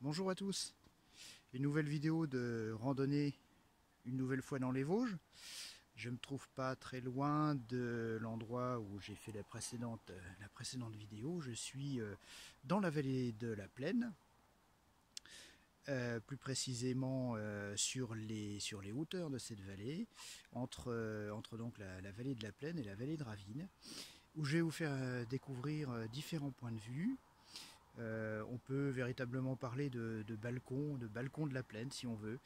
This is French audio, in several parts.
Bonjour à tous, une nouvelle vidéo de randonnée une nouvelle fois dans les Vosges. Je ne me trouve pas très loin de l'endroit où j'ai fait la précédente vidéo. Je suis dans la vallée de la Plaine, plus précisément sur les hauteurs de cette vallée, entre donc la vallée de la Plaine et la vallée de Ravine, où je vais vous faire découvrir différents points de vue. On peut véritablement parler de balcon de la plaine si on veut.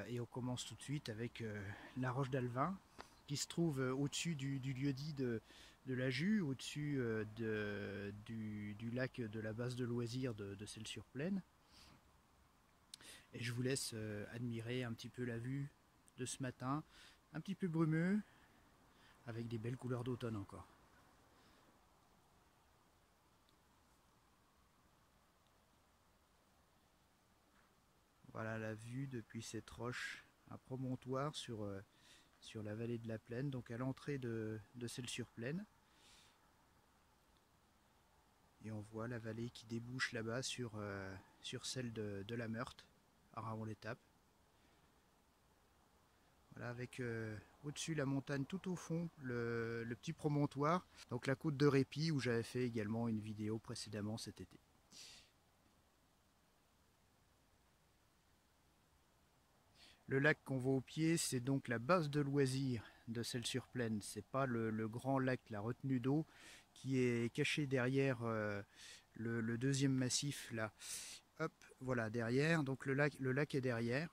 Et on commence tout de suite avec la roche d'Alvin qui se trouve au-dessus du lieu-dit de la Jus, au-dessus du lac de la base de loisirs de Celles-sur-Plaine. Et je vous laisse admirer un petit peu la vue de ce matin, un petit peu brumeux, avec des belles couleurs d'automne encore. Voilà la vue depuis cette roche, un promontoire sur la vallée de la Plaine, donc à l'entrée de Celles-sur-Plaine. Et on voit la vallée qui débouche là-bas sur celle de la Meurthe, à Ravon-l'Étape. Voilà, avec au-dessus la montagne tout au fond, le petit promontoire, donc la côte de Répit, où j'avais fait également une vidéo précédemment cet été. Le lac qu'on voit au pied, c'est donc la base de loisirs de Celles-sur-Plaine. C'est pas le grand lac, la retenue d'eau, qui est caché derrière le deuxième massif là. Hop, voilà, derrière. Donc le lac est derrière,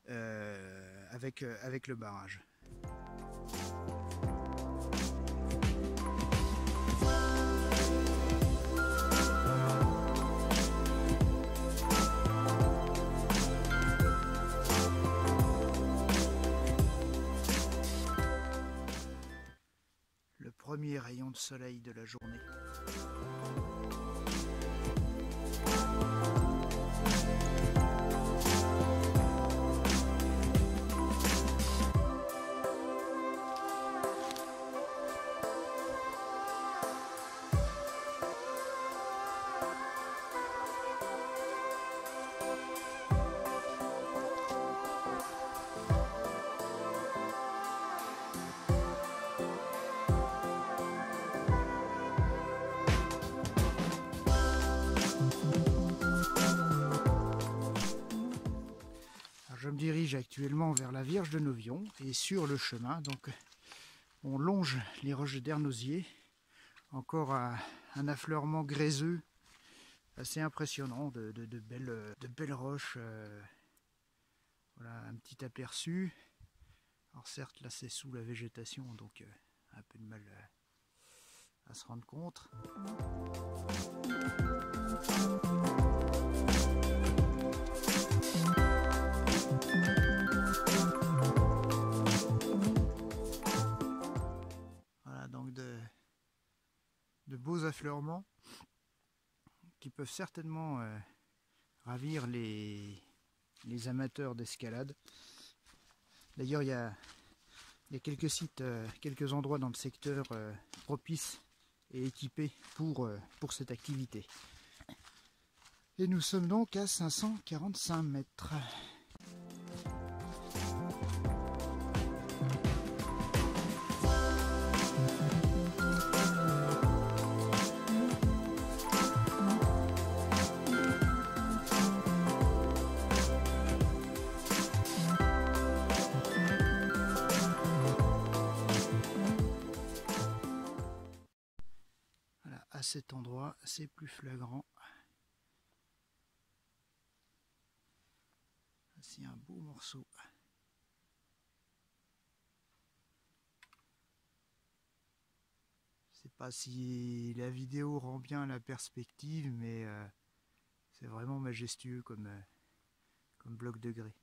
avec le barrage. Le premier rayon de soleil de la journée. Je me dirige actuellement vers la Vierge de Novion et sur le chemin, donc on longe les roches d'Ernosier, encore un affleurement gréseux assez impressionnant de belles roches. Voilà un petit aperçu. Alors certes là c'est sous la végétation, donc un peu de mal à se rendre compte. Voilà donc de beaux affleurements qui peuvent certainement ravir les amateurs d'escalade. D'ailleurs il y a quelques sites, quelques endroits dans le secteur propices et équipés pour cette activité. Et nous sommes donc à 545 mètres. Voilà, à cet endroit, c'est plus flagrant. C'est un beau morceau. Je sais pas si la vidéo rend bien la perspective, mais c'est vraiment majestueux comme bloc de grès.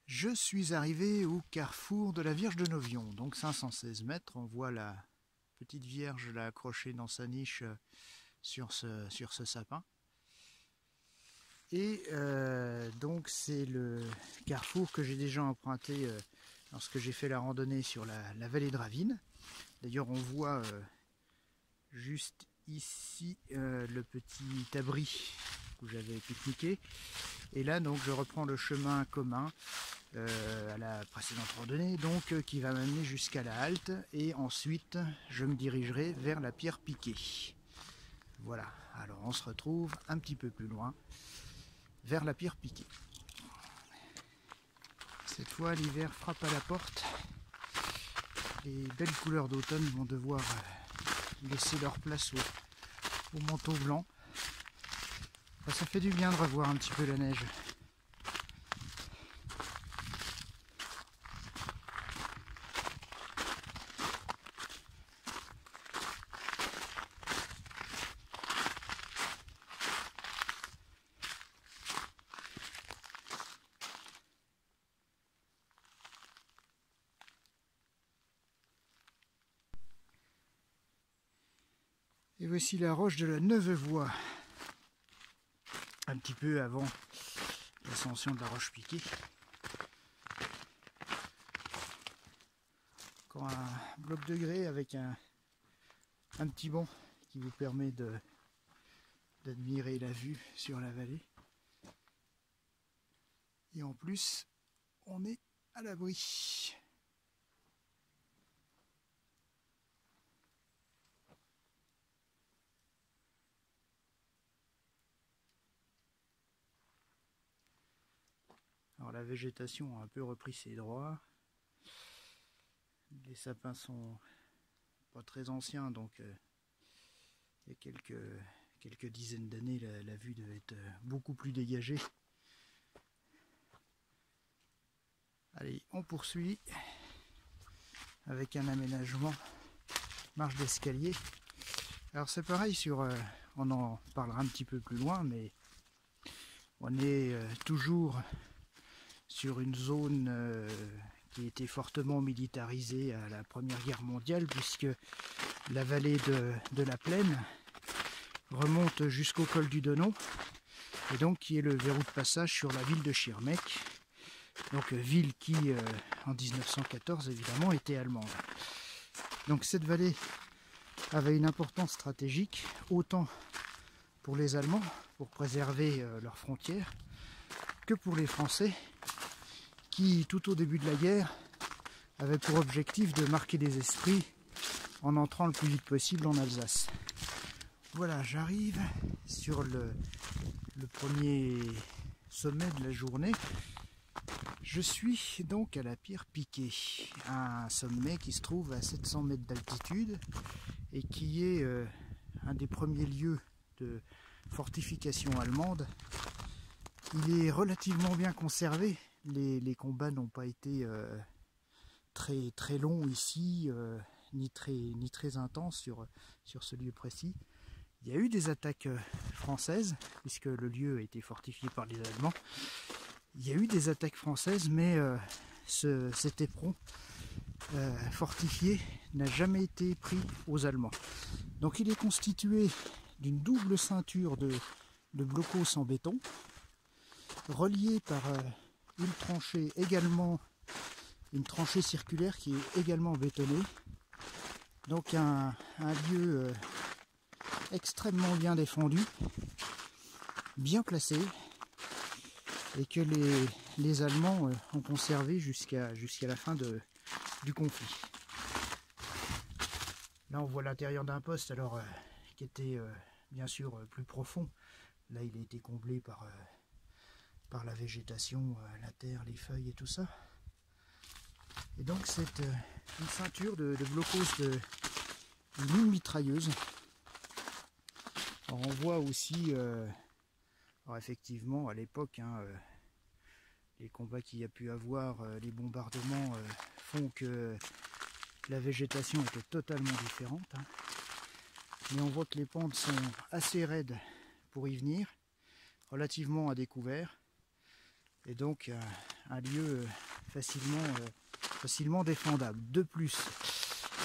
Je suis arrivé au carrefour de la Vierge de Novion, donc 516 mètres. On voit la petite Vierge là accrochée dans sa niche sur ce sapin. Et donc c'est le carrefour que j'ai déjà emprunté lorsque j'ai fait la randonnée sur la vallée de Ravine. D'ailleurs on voit juste ici le petit abri où j'avais pique-niqué. Et là donc je reprends le chemin commun à la précédente randonnée, donc qui va m'amener jusqu'à la halte, et ensuite je me dirigerai vers la pierre piquée. Voilà, alors on se retrouve un petit peu plus loin vers la pierre piquée. Cette fois l'hiver frappe à la porte. Les belles couleurs d'automne vont devoir laisser leur place au manteau blanc. Ça fait du bien de revoir un petit peu la neige. Et voici la roche de la Neuve-Voie, un petit peu avant l'ascension de la roche piquée. Encore un bloc de grès avec un petit banc qui vous permet d'admirer la vue sur la vallée. Et en plus, on est à l'abri. Alors la végétation a un peu repris ses droits. Les sapins sont pas très anciens, donc il y a quelques dizaines d'années, la vue devait être beaucoup plus dégagée. Allez, on poursuit avec un aménagement marche d'escalier. Alors c'est pareil on en parlera un petit peu plus loin, mais on est toujours sur une zone qui était fortement militarisée à la Première Guerre mondiale, puisque la vallée de la Plaine remonte jusqu'au col du Donon, et donc qui est le verrou de passage sur la ville de Schirmeck, donc ville qui en 1914 évidemment était allemande. Donc cette vallée avait une importance stratégique, autant pour les Allemands, pour préserver leurs frontières, que pour les Français, qui tout au début de la guerre avaient pour objectif de marquer des esprits en entrant le plus vite possible en Alsace. Voilà, j'arrive sur le premier sommet de la journée. Je suis donc à la pierre piquée, un sommet qui se trouve à 700 mètres d'altitude et qui est un des premiers lieux de fortification allemande. Il est relativement bien conservé. Les combats n'ont pas été très longs ici, ni très intenses sur ce lieu précis. Il y a eu des attaques françaises, puisque le lieu a été fortifié par les Allemands. Il y a eu des attaques françaises, mais cet éperon fortifié n'a jamais été pris aux Allemands. Donc il est constitué d'une double ceinture de blocos en béton, reliée par une tranchée circulaire qui est également bétonnée. Donc un lieu extrêmement bien défendu, bien placé, et que les Allemands ont conservé jusqu'à la fin du conflit. Là on voit l'intérieur d'un poste, alors qui était bien sûr plus profond. Là il a été comblé par la végétation, la terre, les feuilles et tout ça. Et donc c'est une ceinture de blocos d'une mine mitrailleuse. Alors on voit aussi, alors effectivement à l'époque, les combats qu'il y a pu avoir, les bombardements font que la végétation était totalement différente. Mais on voit que les pentes sont assez raides pour y venir, relativement à découvert. Et donc un lieu facilement défendable. De plus,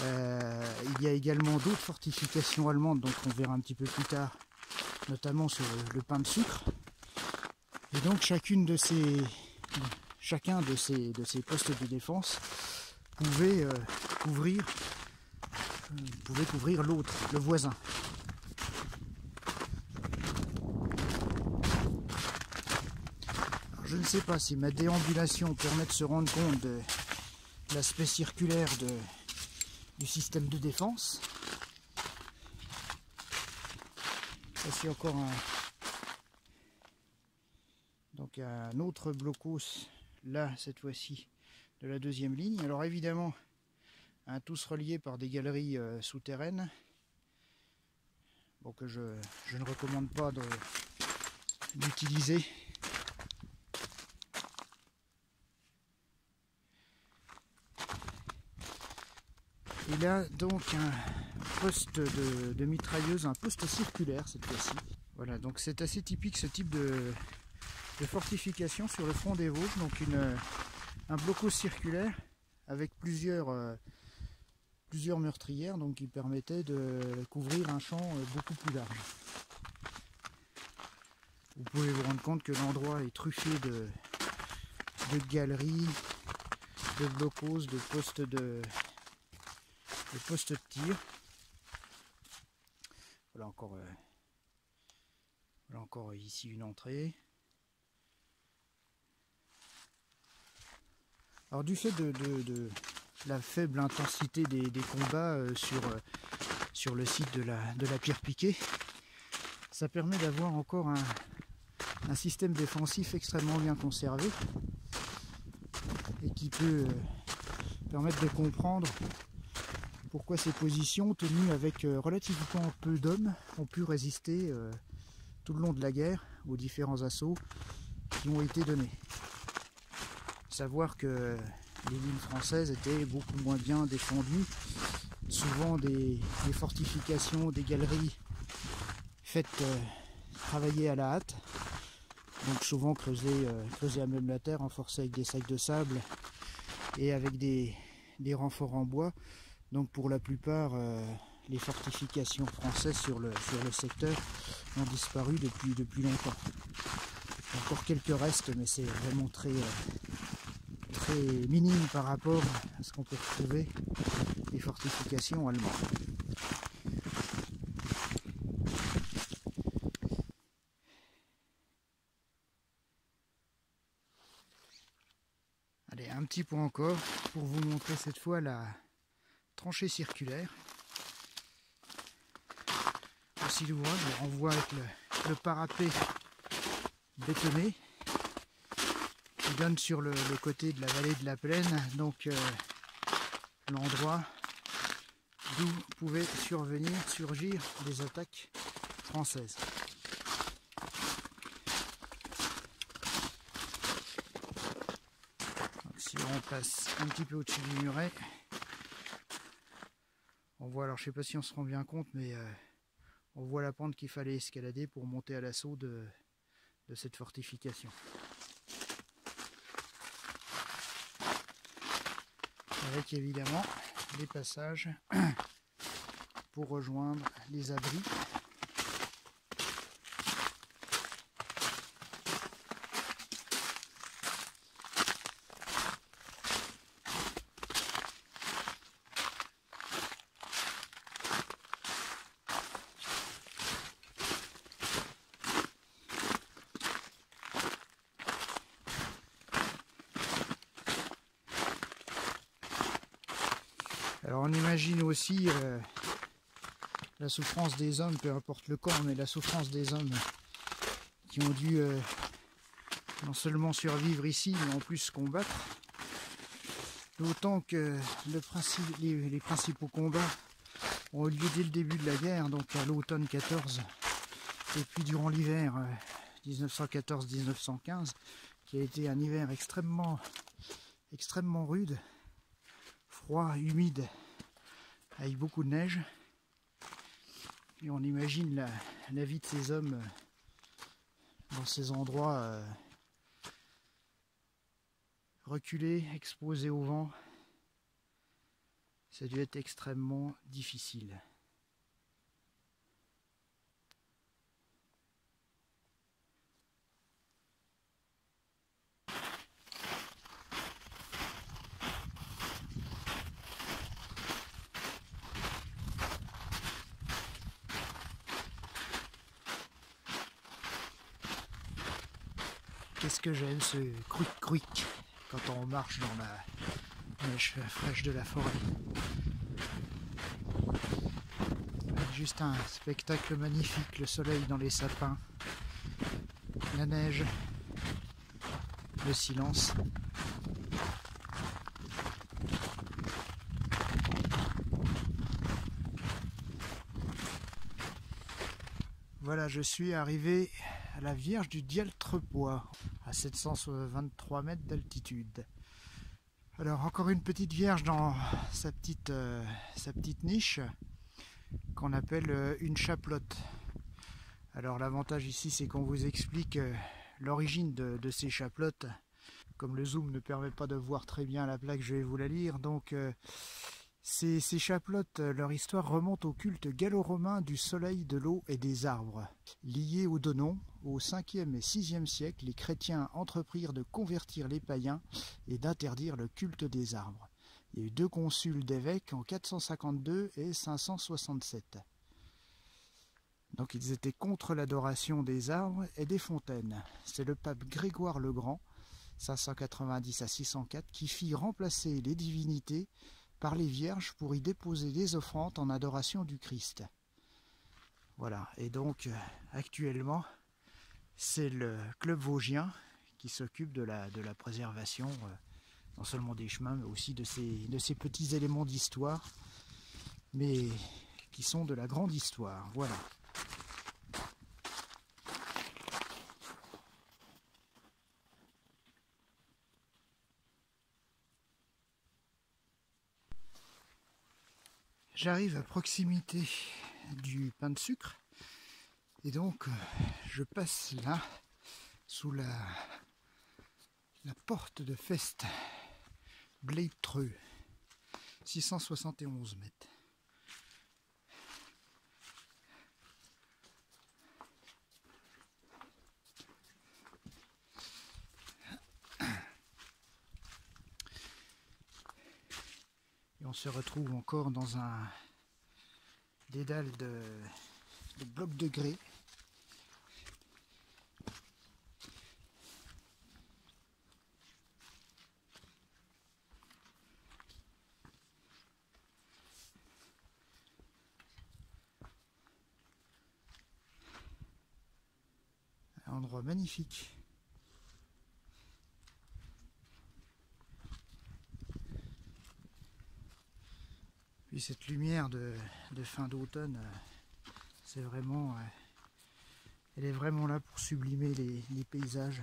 il y a également d'autres fortifications allemandes, donc on verra un petit peu plus tard, notamment sur le pain de sucre. Et donc chacun de ces postes de défense pouvait couvrir pouvait couvrir l'autre, le voisin. Alors, je ne sais pas si ma déambulation permet de se rendre compte de l'aspect circulaire du système de défense. Ça c'est encore un autre blocos, là cette fois-ci, de la deuxième ligne. Alors évidemment, tous reliés par des galeries souterraines, bon, que je ne recommande pas d'utiliser. Et là donc un poste de mitrailleuse, un poste circulaire cette fois-ci. Voilà, donc c'est assez typique ce type de fortification sur le front des Vosges. Donc un blocos circulaire avec plusieurs meurtrières, donc qui permettait de couvrir un champ beaucoup plus large. Vous pouvez vous rendre compte que l'endroit est truffé de galeries, de blocos, de postes de tir. Voilà encore ici une entrée. Alors du fait de la faible intensité des combats sur le site de la pierre piquée, ça permet d'avoir encore un système défensif extrêmement bien conservé et qui peut permettre de comprendre pourquoi ces positions, tenues avec relativement peu d'hommes, ont pu résister tout le long de la guerre aux différents assauts qui ont été donnés. Savoir que les lignes françaises étaient beaucoup moins bien défendues, souvent des fortifications, des galeries faites travailler à la hâte, donc souvent creusées à même la terre, renforcées avec des sacs de sable et avec des renforts en bois. Donc pour la plupart, les fortifications françaises sur le secteur ont disparu depuis longtemps. Il y a encore quelques restes, mais c'est vraiment très minime par rapport à ce qu'on peut retrouver des fortifications allemandes. Allez, un petit point encore pour vous montrer cette fois la tranchée circulaire. Aussi l'ouvrage, on voit avec le parapet bétonné qui donne sur le côté de la vallée de la Plaine, donc l'endroit d'où pouvaient surgir des attaques françaises. Donc, si on passe un petit peu au-dessus du muret, on voit, alors je sais pas si on se rend bien compte, mais on voit la pente qu'il fallait escalader pour monter à l'assaut de cette fortification. Avec évidemment des passages pour rejoindre les abris. Alors on imagine aussi la souffrance des hommes, peu importe le camp, mais la souffrance des hommes qui ont dû non seulement survivre ici, mais en plus combattre. D'autant que les principaux combats ont eu lieu dès le début de la guerre, donc à l'automne 14, et puis durant l'hiver 1914-1915, qui a été un hiver extrêmement rude, froid, humide, avec beaucoup de neige. Et on imagine la vie de ces hommes dans ces endroits reculés, exposés au vent. Ça a dû être extrêmement difficile. Qu'est-ce que j'aime ce cruic-cruic quand on marche dans la neige fraîche de la forêt. Juste un spectacle magnifique, le soleil dans les sapins, la neige, le silence. Voilà, je suis arrivé à la Vierge du Dialtrepois, à 723 mètres d'altitude. Alors encore une petite vierge dans sa petite niche qu'on appelle une chaplotte. Alors l'avantage ici, c'est qu'on vous explique l'origine de ces chaplottes. Comme le zoom ne permet pas de voir très bien la plaque, je vais vous la lire. Donc ces chaplottes, leur histoire remonte au culte gallo-romain du soleil, de l'eau et des arbres. Liés aux Donnons, au 5e et 6e siècle, les chrétiens entreprirent de convertir les païens et d'interdire le culte des arbres. Il y a eu 2 consuls d'évêques en 452 et 567. Donc ils étaient contre l'adoration des arbres et des fontaines. C'est le pape Grégoire le Grand, 590 à 604, qui fit remplacer les divinités par les vierges pour y déposer des offrandes en adoration du Christ. Voilà, et donc actuellement, c'est le club vosgien qui s'occupe de la préservation, non seulement des chemins, mais aussi de ces petits éléments d'histoire, mais qui sont de la grande histoire. Voilà. J'arrive à proximité du pain de sucre et donc je passe là sous la porte de Fest, Bleibtreu, 671 mètres. Et on se retrouve encore dans un dédale de blocs de grès. Un endroit magnifique. Puis cette lumière de fin d'automne, c'est vraiment, elle est vraiment là pour sublimer les paysages.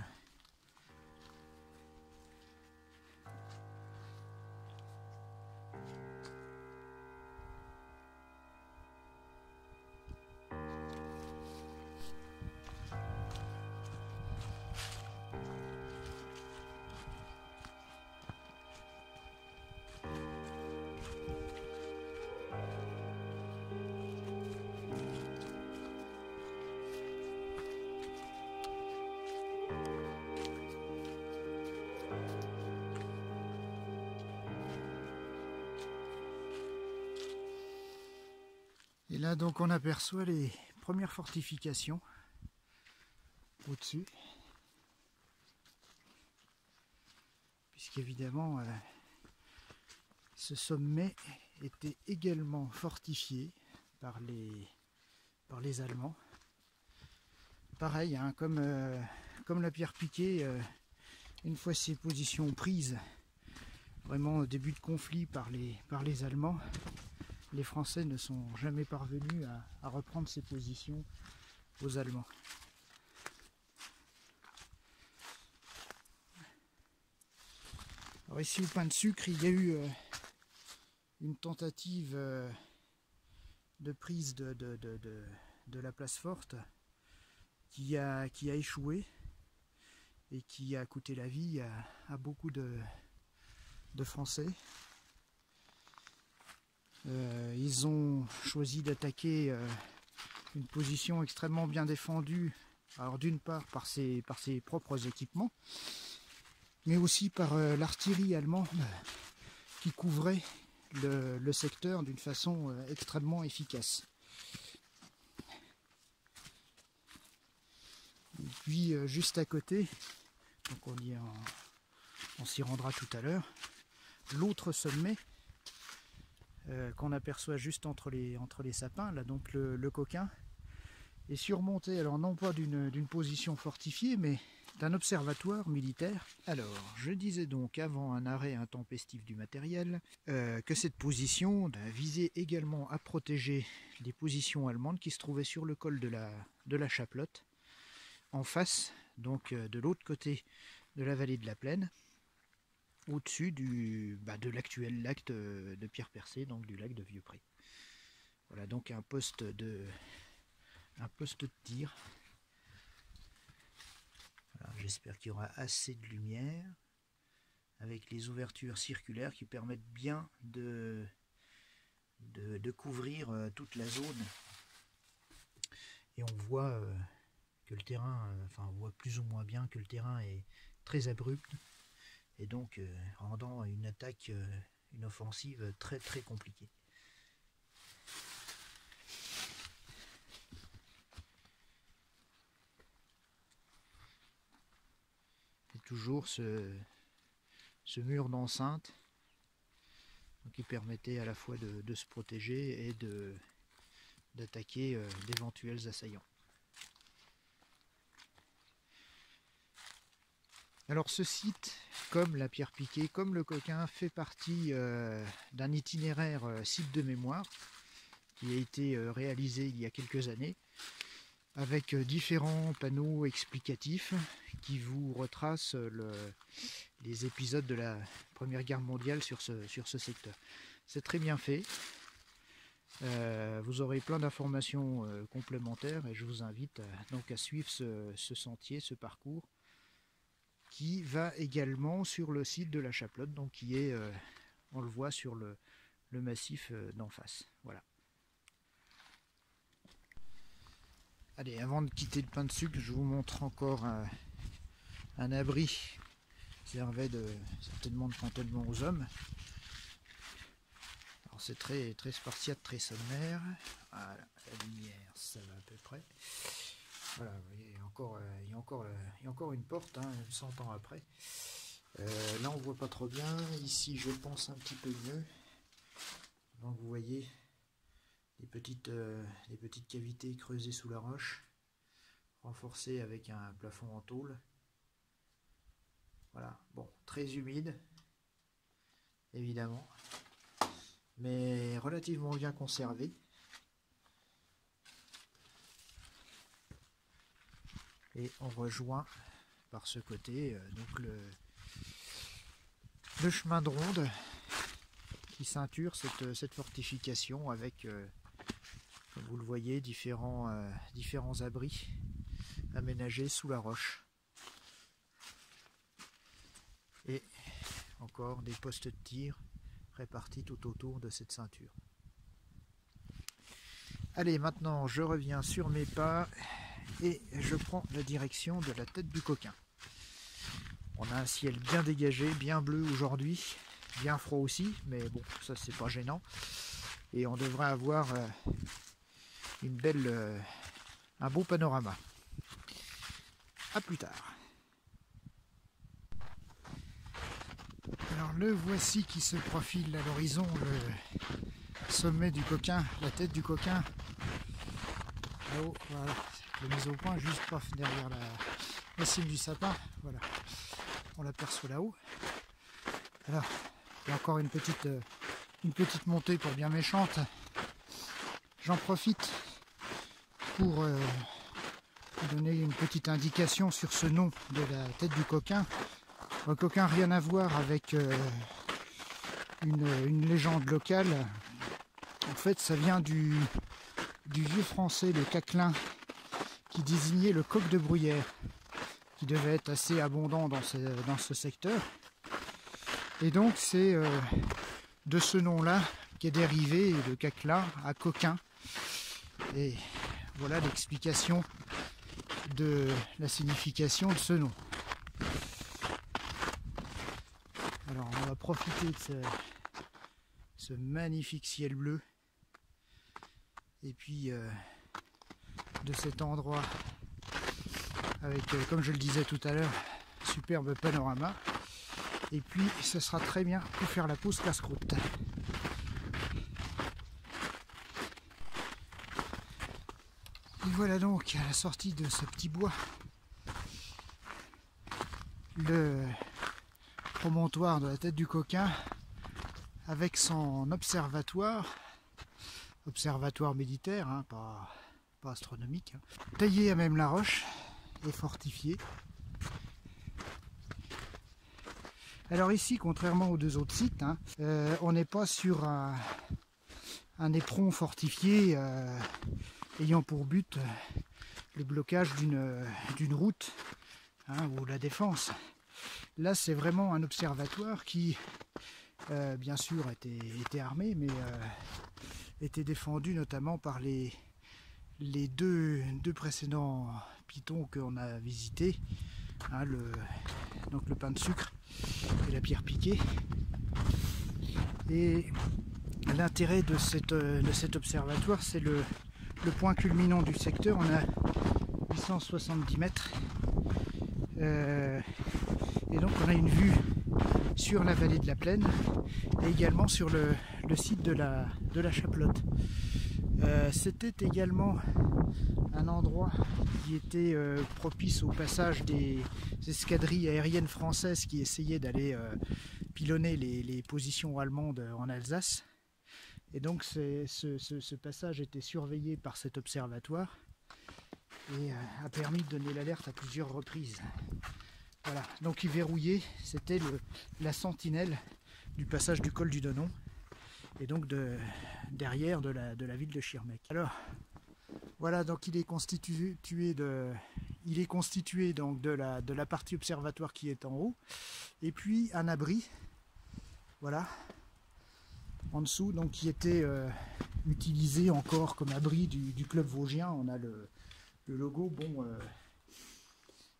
Et là donc on aperçoit les premières fortifications au-dessus, puisqu'évidemment ce sommet était également fortifié par les Allemands. Pareil, hein, comme la pierre piquée, une fois ces positions prises, vraiment au début de conflit par les Allemands, les Français ne sont jamais parvenus à reprendre ces positions aux Allemands. Alors ici au pain de sucre, il y a eu une tentative de prise de la place forte qui a échoué et qui a coûté la vie à beaucoup de Français. Ils ont choisi d'attaquer une position extrêmement bien défendue, alors d'une part par ses propres équipements, mais aussi par l'artillerie allemande qui couvrait le secteur d'une façon extrêmement efficace. Et puis juste à côté, Donc on s'y rendra tout à l'heure. L'autre sommet qu'on aperçoit juste entre les sapins, là donc le Coquin, est surmonté, alors non pas d'une position fortifiée, mais d'un observatoire militaire. Alors, je disais donc avant un arrêt intempestif du matériel que cette position visait également à protéger les positions allemandes qui se trouvaient sur le col de la Chaplotte, en face, donc de l'autre côté de la vallée de la Plaine, au-dessus de l'actuel lac de Pierre Percé, donc du lac de Vieux-Pré. Voilà donc un poste de tir. J'espère qu'il y aura assez de lumière avec les ouvertures circulaires qui permettent bien de couvrir toute la zone. Et on voit que le terrain, on voit plus ou moins bien que le terrain est très abrupt et donc rendant une attaque, une offensive très très compliquée. Toujours ce mur d'enceinte qui permettait à la fois de se protéger et d'attaquer d'éventuels assaillants. Alors ce site, comme la pierre piquée, comme le Coquin, fait partie d'un itinéraire site de mémoire qui a été réalisé il y a quelques années, avec différents panneaux explicatifs qui vous retracent les épisodes de la Première Guerre mondiale sur ce secteur. C'est très bien fait. Vous aurez plein d'informations complémentaires et je vous invite donc à suivre ce sentier, ce parcours, qui va également sur le site de la Chaplotte, donc qui est, on le voit sur le massif d'en face. Voilà. Allez, avant de quitter le pain de sucre, je vous montre encore un abri qui servait certainement de cantonnement aux hommes. Alors c'est très, très spartiate, très sommaire. Voilà, la lumière, ça va à peu près. Voilà, vous voyez, il y a encore une porte, 100 ans après. Là on voit pas trop bien, ici je pense un petit peu mieux. Donc vous voyez les petites cavités creusées sous la roche, renforcées avec un plafond en tôle. Voilà, bon, très humide, évidemment, mais relativement bien conservé. Et on rejoint par ce côté donc le chemin de ronde qui ceinture cette fortification avec, comme vous le voyez, différents abris aménagés sous la roche. Et encore des postes de tir répartis tout autour de cette ceinture. Allez, maintenant je reviens sur mes pas et je prends la direction de la tête du Coquin. On a un ciel bien dégagé, bien bleu aujourd'hui, bien froid aussi, mais bon, ça c'est pas gênant. Et on devrait avoir un beau panorama. A plus tard. Alors le voici qui se profile à l'horizon, le sommet du Coquin, la tête du Coquin. Là-haut, voilà, le mise au point juste derrière la cime du sapin. Voilà, on l'aperçoit là-haut. Alors, il y a encore une petite montée pour bien méchante. J'en profite pour vous donner une petite indication sur ce nom de la tête du Coquin. Le Coquin, rien à voir avec une légende locale. En fait, ça vient du vieux français, le caquelin, qui désignait le coq de bruyère, qui devait être assez abondant dans ce secteur. Et donc c'est de ce nom-là qu'est dérivé le caquelin à Coquin. Et voilà l'explication de la signification de ce nom. Alors on va profiter de ce magnifique ciel bleu et puis de cet endroit avec, comme je le disais tout à l'heure, superbe panorama. Et puis ce sera très bien pour faire la pause casse-croûte. Et voilà donc à la sortie de ce petit bois le promontoire de la tête du Coquin avec son observatoire militaire, hein, pas astronomique, hein, taillé à même la roche et fortifié. Alors ici, contrairement aux deux autres sites, hein, on n'est pas sur un éperon fortifié ayant pour but le blocage d'une route, hein, ou la défense. Là, c'est vraiment un observatoire qui, bien sûr, était armé, mais était défendu notamment par les deux précédents pitons qu'on a visités, hein, donc le pain de sucre et la pierre piquée. Et l'intérêt de cet observatoire, c'est le point culminant du secteur. On a 870 mètres. Et donc on a une vue sur la vallée de la Plaine et également sur le site de la Chaplotte. C'était également un endroit qui était propice au passage des escadrilles aériennes françaises qui essayaient d'aller pilonner les positions allemandes en Alsace. Et donc ce passage était surveillé par cet observatoire et a permis de donner l'alerte à plusieurs reprises. Voilà, donc il verrouillait, c'était la sentinelle du passage du col du Donon et donc derrière de la ville de Schirmeck. Alors voilà, donc il est constitué donc de la partie observatoire qui est en haut et puis un abri, voilà, en dessous, donc qui était utilisé encore comme abri du club vosgien. On a le logo, bon,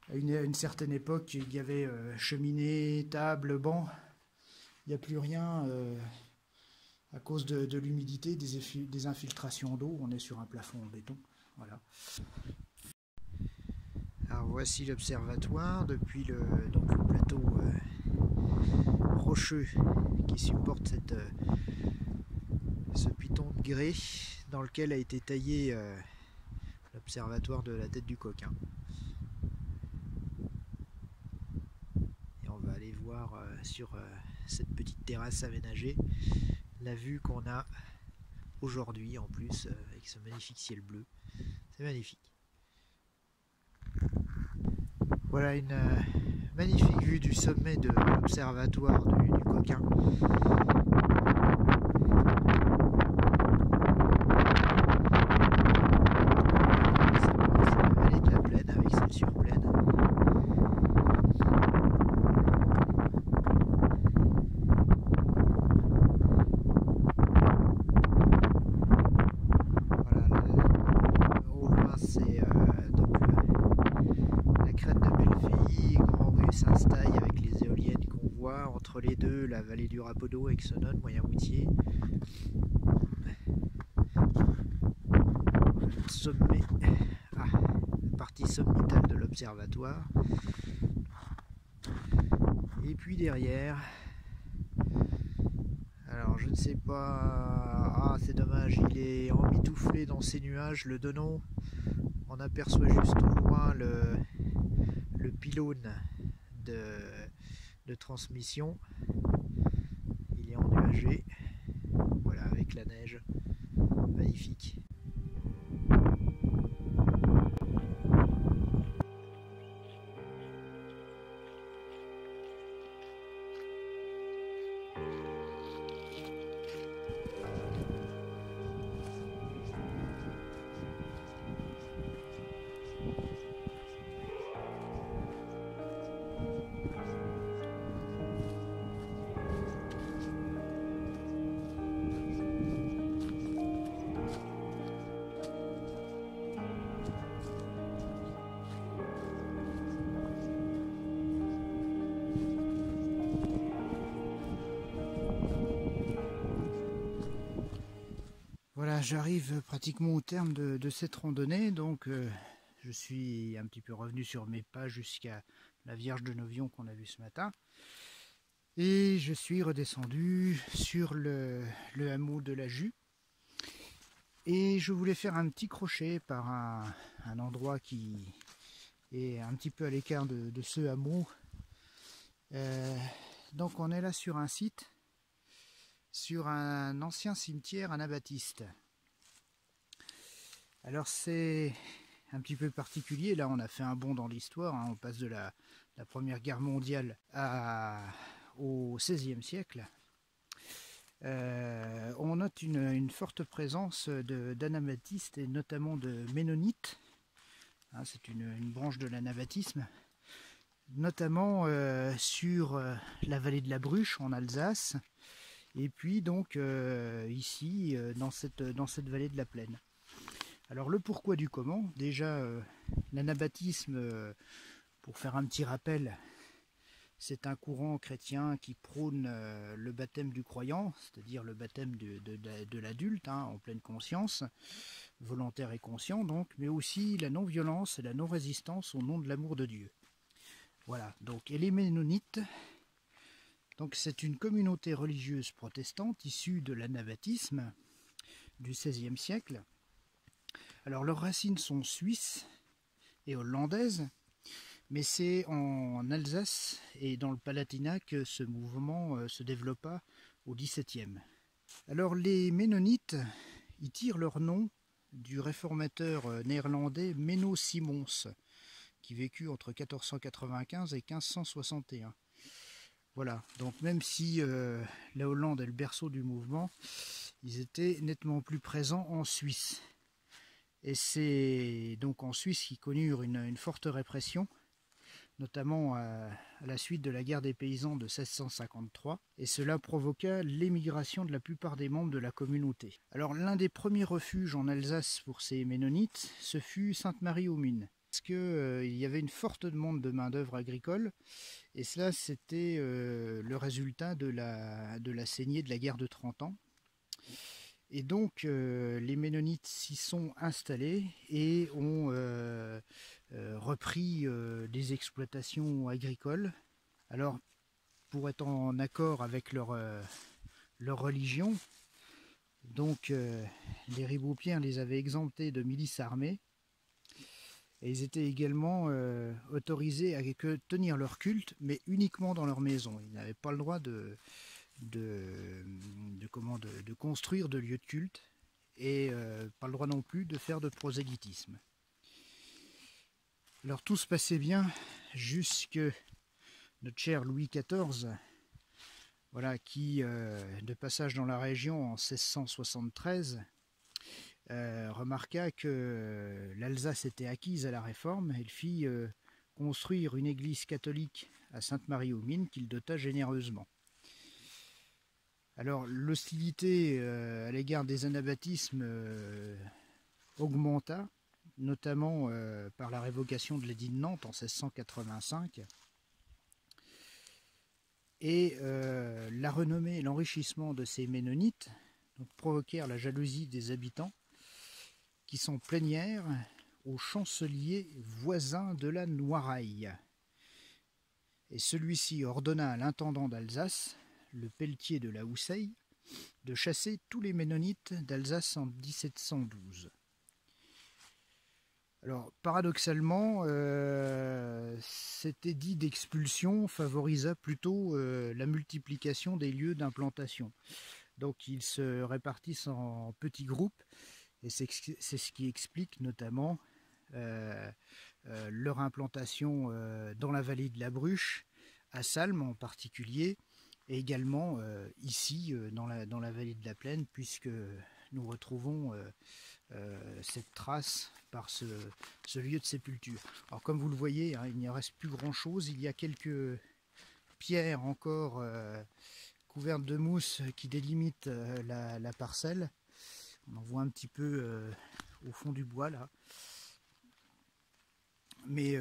à une certaine époque il y avait cheminée, table, banc, il n'y a plus rien à cause de l'humidité, des infiltrations d'eau. On est sur un plafond en béton, voilà. Alors voici l'observatoire depuis le plateau rocheux qui supporte ce piton de grès dans lequel a été taillé l'observatoire de la tête du Coquin. Et on va aller voir sur cette petite terrasse aménagée la vue qu'on a aujourd'hui en plus avec ce magnifique ciel bleu. C'est magnifique. Voilà une magnifique vue du sommet de l'observatoire du Coquin. C'est la vallée de la Plaine avec celle sur Plaine. Voilà, au loin c'est donc la crête de Belleville, Grand-Rue, Saint-Staille avec les éoliennes qu'on voit. Entre les deux, la vallée du Rapodo avec Sonone, Moyen-Moutier. Sommet, la partie sommitale de l'observatoire. Et puis derrière, alors je ne sais pas, ah c'est dommage, il est emmitouflé dans ces nuages, le Donon. On aperçoit juste au loin le pylône de transmission. Il est ennuagé, voilà, avec la neige, magnifique. Voilà, j'arrive pratiquement au terme de cette randonnée, donc je suis un petit peu revenu sur mes pas jusqu'à la Vierge de Novion qu'on a vue ce matin. Et je suis redescendu sur le hameau de la Jus. Et je voulais faire un petit crochet par un endroit qui est un petit peu à l'écart de ce hameau. Donc on est là sur un site, sur un ancien cimetière anabaptiste. Alors c'est un petit peu particulier, là on a fait un bond dans l'histoire, hein. On passe de la Première Guerre mondiale au XVIe siècle. On note une forte présence d'anabaptistes et notamment de ménonites. Hein, c'est une branche de l'anabaptisme, notamment sur la vallée de la Bruche en Alsace, et puis donc ici dans cette vallée de la Plaine. Alors le pourquoi du comment, déjà l'anabaptisme, pour faire un petit rappel, c'est un courant chrétien qui prône le baptême du croyant, c'est-à-dire le baptême de l'adulte, hein, en pleine conscience, volontaire et conscient donc, mais aussi la non-violence et la non-résistance au nom de l'amour de Dieu. Voilà, donc, et les Ménonites, donc c'est une communauté religieuse protestante issue de l'anabaptisme du XVIe siècle. Alors leurs racines sont suisses et hollandaises, mais c'est en Alsace et dans le Palatinat que ce mouvement se développa au XVIIe. Alors les Ménonites, ils tirent leur nom du réformateur néerlandais Menno Simons, qui vécut entre 1495 et 1561. Voilà, donc même si la Hollande est le berceau du mouvement, ils étaient nettement plus présents en Suisse. Et c'est donc en Suisse qu'ils connurent une forte répression, notamment à la suite de la guerre des paysans de 1653, et cela provoqua l'émigration de la plupart des membres de la communauté. Alors l'un des premiers refuges en Alsace pour ces Ménonites, ce fut Sainte-Marie-aux-Mines, parce qu'il y avait une forte demande de main-d'œuvre agricole, et cela c'était le résultat de la saignée de la guerre de 30 ans. Et donc les Ménonites s'y sont installés et ont repris des exploitations agricoles. Alors pour être en accord avec leur religion, donc les Ribeaupierre les avaient exemptés de milices armées. Et ils étaient également autorisés à tenir leur culte, mais uniquement dans leur maison. Ils n'avaient pas le droit de construire de lieux de culte et pas le droit non plus de faire de prosélytisme. Alors tout se passait bien jusque notre cher Louis XIV, voilà, qui, de passage dans la région en 1673, remarqua que l'Alsace était acquise à la Réforme. Il fit construire une église catholique à Sainte-Marie-aux-Mines qu'il dota généreusement. Alors l'hostilité à l'égard des anabaptismes augmenta, notamment par la révocation de l'édit de Nantes en 1685. Et la renommée et l'enrichissement de ces Ménonites donc, provoquèrent la jalousie des habitants qui s'en plaignèrent au chancelier voisin de la Noiraille. Et celui-ci ordonna à l'intendant d'Alsace, le Pelletier de la Houssaye, de chasser tous les Ménonites d'Alsace en 1712. Alors, paradoxalement, cet édit d'expulsion favorisa plutôt la multiplication des lieux d'implantation. Donc, ils se répartissent en petits groupes, et c'est ce qui explique notamment leur implantation dans la vallée de la Bruche, à Salm en particulier, et également ici dans la vallée de la Plaine, puisque nous retrouvons cette trace par ce lieu de sépulture. Alors comme vous le voyez, hein, il n'y reste plus grand chose, il y a quelques pierres encore couvertes de mousse qui délimitent la parcelle. On en voit un petit peu au fond du bois là. Mais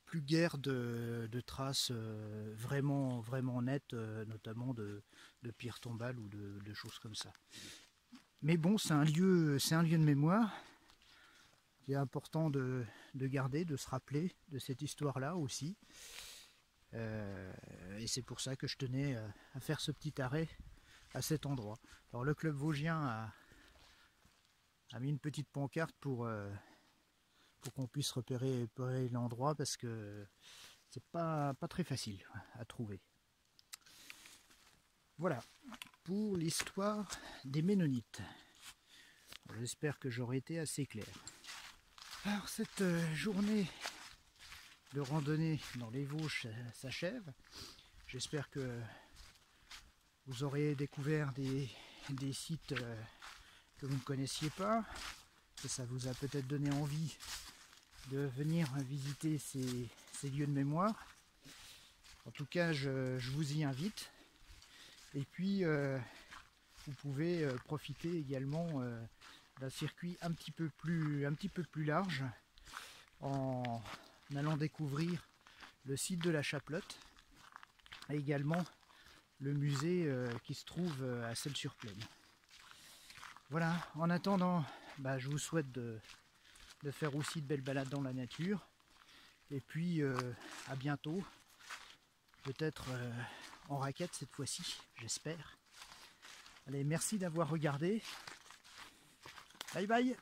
plus guère de traces vraiment nettes, notamment de pierres tombales ou de choses comme ça. Mais bon, c'est un lieu de mémoire qui est important de garder, de se rappeler de cette histoire-là aussi. Et c'est pour ça que je tenais à faire ce petit arrêt à cet endroit. Alors le club vosgien a mis une petite pancarte pour qu'on puisse repérer l'endroit, parce que c'est pas très facile à trouver. Voilà pour l'histoire des Ménonites. J'espère que j'aurai été assez clair. Alors cette journée de randonnée dans les Vosges s'achève. J'espère que vous aurez découvert des sites que vous ne connaissiez pas, que ça vous a peut-être donné envie de venir visiter ces lieux de mémoire. En tout cas, je vous y invite. Et puis, vous pouvez profiter également d'un circuit un petit peu plus large en allant découvrir le site de la Chaplotte et également le musée qui se trouve à Celles-sur-Plaine. Voilà, en attendant, je vous souhaite de faire aussi de belles balades dans la nature. Et puis à bientôt, peut-être en raquette cette fois-ci, j'espère. Allez, merci d'avoir regardé. Bye bye.